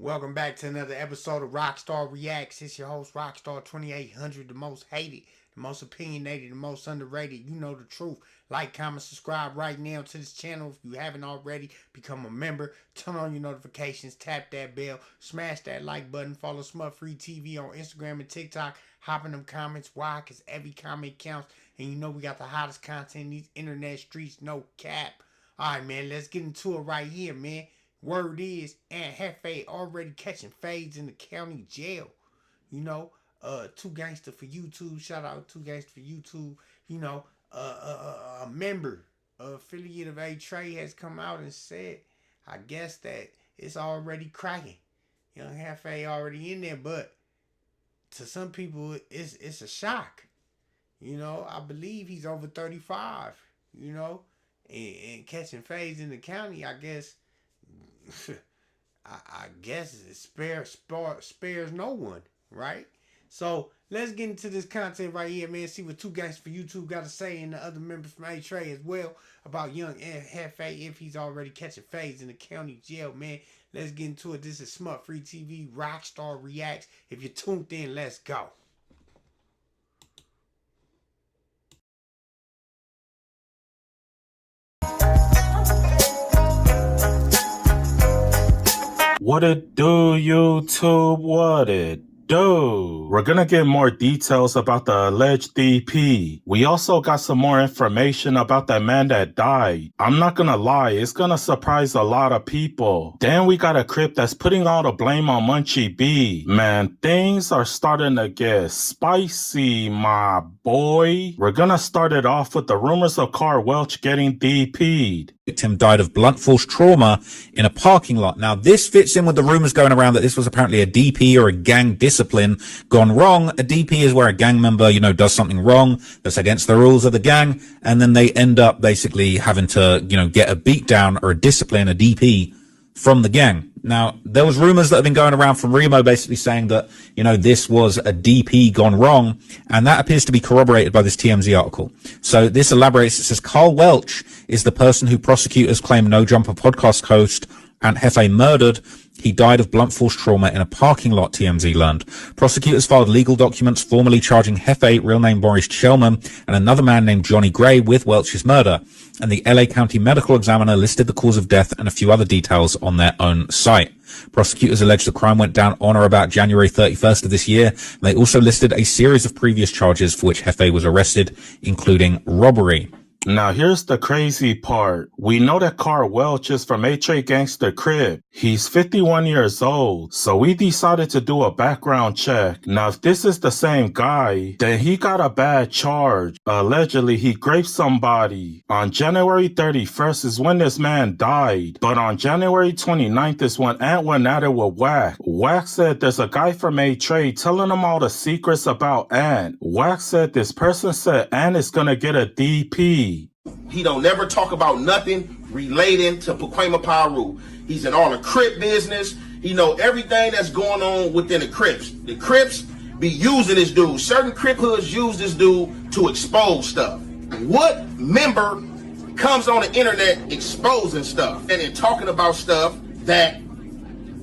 Welcome back to another episode of Rockstar Reacts. It's your host, Rockstar 2800, the most hated, the most opinionated, the most underrated. You know the truth. Like, comment, subscribe right now to this channel if you haven't already. Become a member. Turn on your notifications. Tap that bell. Smash that like button. Follow Smut Free TV on Instagram and TikTok. Hop in them comments. Why? Because every comment counts. And you know we got the hottest content in these internet streets. No cap. Alright, man. Let's get into it right here, man. Word is, Ant Jefe already catching fades in the county jail. You know, Two Gangster for YouTube. Shout out Two Gangster for YouTube. You know, a member, affiliate of A-Tray has come out and said, I guess that it's already cracking. Young Jefe already in there, but to some people, it's a shock. You know, I believe he's over 35. You know, and catching fades in the county, I guess. I guess it spares no one, right? So let's get into this content right here, man. See what Two Gangsters for YouTube got to say, and the other members from A-Tray as well, about young Ant Jefe if he's already catching fades in the county jail, man. Let's get into it. This is Smut Free TV, Rockstar Reacts. If you're tuned in, let's go. What it do, YouTube? What it do? We're gonna get more details about the alleged DP. We also got some more information about that man that died. I'm not gonna lie, it's gonna surprise a lot of people. Then we got a Crip that's putting all the blame on Munchie B. Man, things are starting to get spicy, my boy. We're gonna start it off with the rumors of Carl Welch getting DP'd. Victim died of blunt force trauma in a parking lot. Now, this fits in with the rumors going around that this was apparently a DP or a gang discipline gone wrong. A DP is where a gang member, does something wrong that's against the rules of the gang, and then they end up basically having to, get a beat down or a discipline, a DP, from the gang. Now, there was rumors that have been going around from Remo basically saying that, this was a DP gone wrong, and that appears to be corroborated by this TMZ article. So this elaborates. It says Carl Welch is the person who prosecutors claim No Jumper podcast host Ant Jefe murdered. He died of blunt force trauma in a parking lot, TMZ learned. Prosecutors filed legal documents formally charging Jefe, real name Boris Chelman, and another man named Johnny Gray with Welch's murder. And the LA County Medical Examiner listed the cause of death and a few other details on their own site. Prosecutors allege the crime went down on or about January 31st of this year. They also listed a series of previous charges for which Jefe was arrested, including robbery. Now here's the crazy part. We know that Carl Welch is from A-Tray Gangsta Crip. He's 51 years old, so we decided to do a background check. Now if this is the same guy, then he got a bad charge. Allegedly he raped somebody. On January 31st is when this man died, but on January 29th is when Ant went at it with Wack. Wack said there's a guy from A-Tray telling him all the secrets about Ant. Wack said this person said Ant is gonna get a DP. He don't never talk about nothing relating to Paquema Paru. He's in all the Crip business. He know everything that's going on within the Crips. The Crips be using this dude. Certain Crip hoods use this dude to expose stuff. What member comes on the internet exposing stuff and then talking about stuff that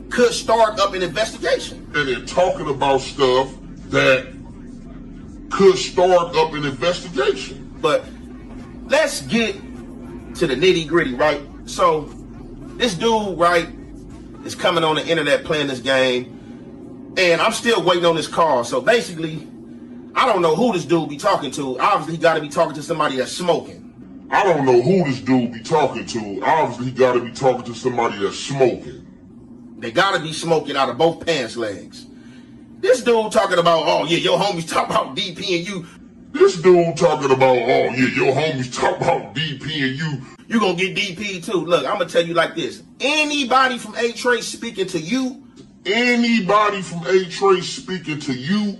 could start up an investigation? And they're talking about stuff that could start up an investigation. But let's get to the nitty gritty, right? So this dude, right, is coming on the internet playing this game, and I'm still waiting on this call. So basically, I don't know who this dude be talking to. Obviously, he got to be talking to somebody that's smoking. I don't know who this dude be talking to. Obviously, he got to be talking to somebody that's smoking. They got to be smoking out of both pants legs. This dude talking about, oh yeah, your homies talk about DP and you. This dude talking about, oh yeah, your homies talk about DP and you gonna get DP too. Look, I'm gonna tell you like this. Anybody from A-Tray speaking to you, anybody from A-Tray speaking to you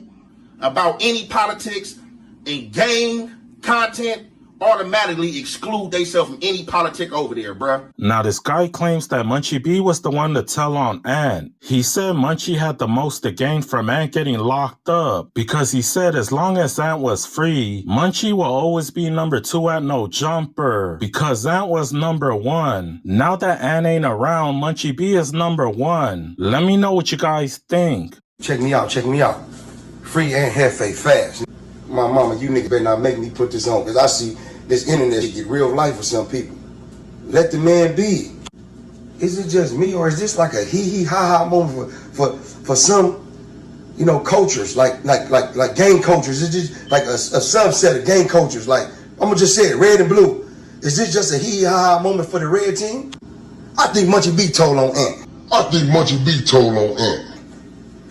about any politics and gang content automatically exclude themselves from any politic over there, bruh. Now, this guy claims that Munchie B was the one to tell on Ant. He said Munchie had the most to gain from Ant getting locked up because he said as long as Ant was free, Munchie will always be number 2 at No Jumper because Ant was number 1. Now that Ant ain't around, Munchie B is number 1. Let me know what you guys think. Check me out, check me out. Free Ant Jefe fast. My mama, you niggas better not make me put this on, because I see this internet get real life for some people. Let the man be. Is it just me, or is this like a hee ha ha moment for some, you know, cultures, like gang cultures? Is this like a subset of gang cultures? Like, I'm gonna just say it, red and blue. Is this just a hee ha ha moment for the red team? I think Munchie B told on Ant. I think Munchie B told on Ant.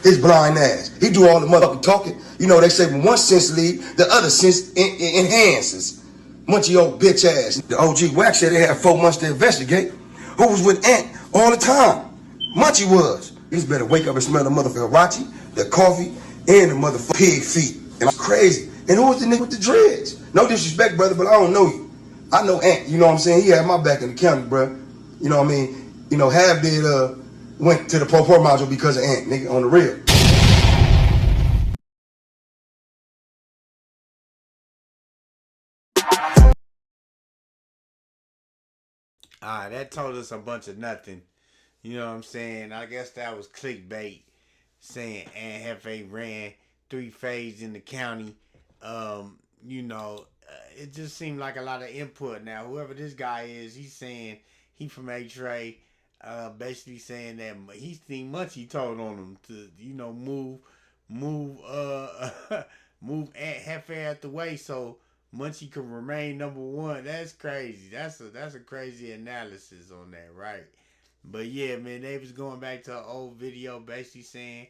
His blind ass. He do all the motherfucking talking. You know, they say when one sense leave, the other sense enhances. Munchie old bitch ass. The OG Wax said they had 4 months to investigate. Who was with Ant all the time? Munchie was. You just better wake up and smell the motherfucking Rachi, the coffee, and the motherfucking pig feet. And I'm crazy. And who was the nigga with the dreads? No disrespect, brother, but I don't know you. I know Ant, you know what I'm saying? He had my back in the county, bro. You know what I mean? You know, half did went to the Pro module because of Ant, nigga, on the real. That told us a bunch of nothing. You know what I'm saying? I guess that was clickbait, saying Ant Jefe ran 3 fades in the county. You know, it just seemed like a lot of input. Now, whoever this guy is, he's saying he from A-Tray, basically saying that he think Munchie told on him to, you know, move move Ant Jefe out the way so Munchie can remain number 1. That's crazy. That's a crazy analysis on that, right? But yeah, man, they was going back to an old video basically saying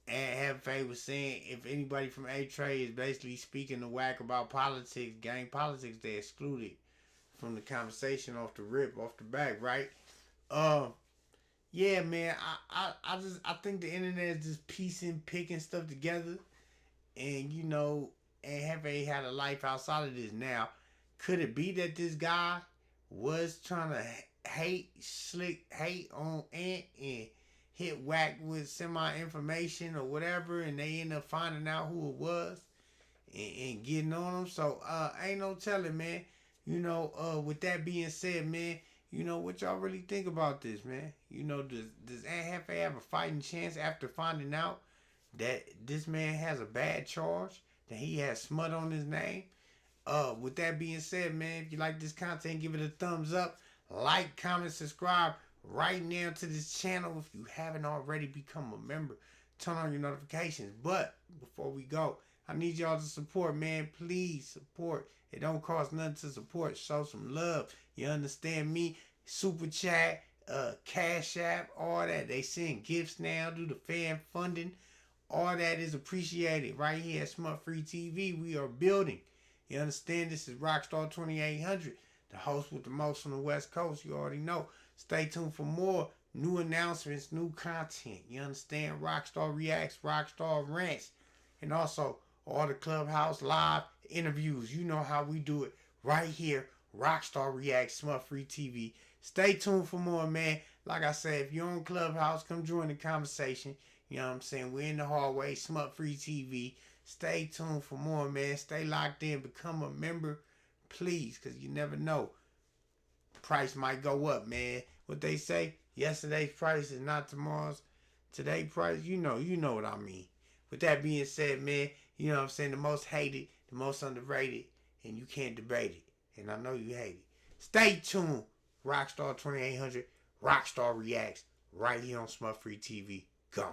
Ant Jefe was saying if anybody from A-Tray is basically speaking the whack about politics, gang politics, they excluded from the conversation off the rip, off the back, right? Yeah, man, I think the internet is just picking stuff together, and you know, Ant Jefe had a life outside of this. Now, could it be that this guy was trying to hate on Ant and hit whack with semi-information or whatever, and they end up finding out who it was and getting on them? So, ain't no telling, man. You know, with that being said, man, you know, what y'all really think about this, man? You know, does Ant Jefe have a fighting chance after finding out that this man has a bad charge, that he has smut on his name? With that being said, man, if you like this content, give it a thumbs up. Like, comment, subscribe right now to this channel. If you haven't already, become a member. Turn on your notifications. But before we go, I need y'all to support, man. Please support. It don't cost nothing to support. Show some love. You understand me? Super chat, Cash App, all that. They send gifts now, do the fan funding. All that is appreciated right here at Smut Free TV. We are building. You understand? This is Rocstar 2800, the host with the most on the West Coast. You already know. Stay tuned for more new announcements, new content. You understand? Rocstar Reacts, Rocstar Rants, and also all the Clubhouse live interviews. You know how we do it right here. Rocstar Reacts, Smut Free TV. Stay tuned for more, man. Like I said, if you're on Clubhouse, come join the conversation. You know what I'm saying? We're in the hallway, Smut Free TV. Stay tuned for more, man. Stay locked in. Become a member, please, because you never know. Price might go up, man. What they say, yesterday's price is not tomorrow's. Today's price, you know what I mean. With that being said, man, you know what I'm saying? The most hated, the most underrated, and you can't debate it. And I know you hate it. Stay tuned. Rocstar 2800, Rocstar Reacts, right here on Smut Free TV. Go.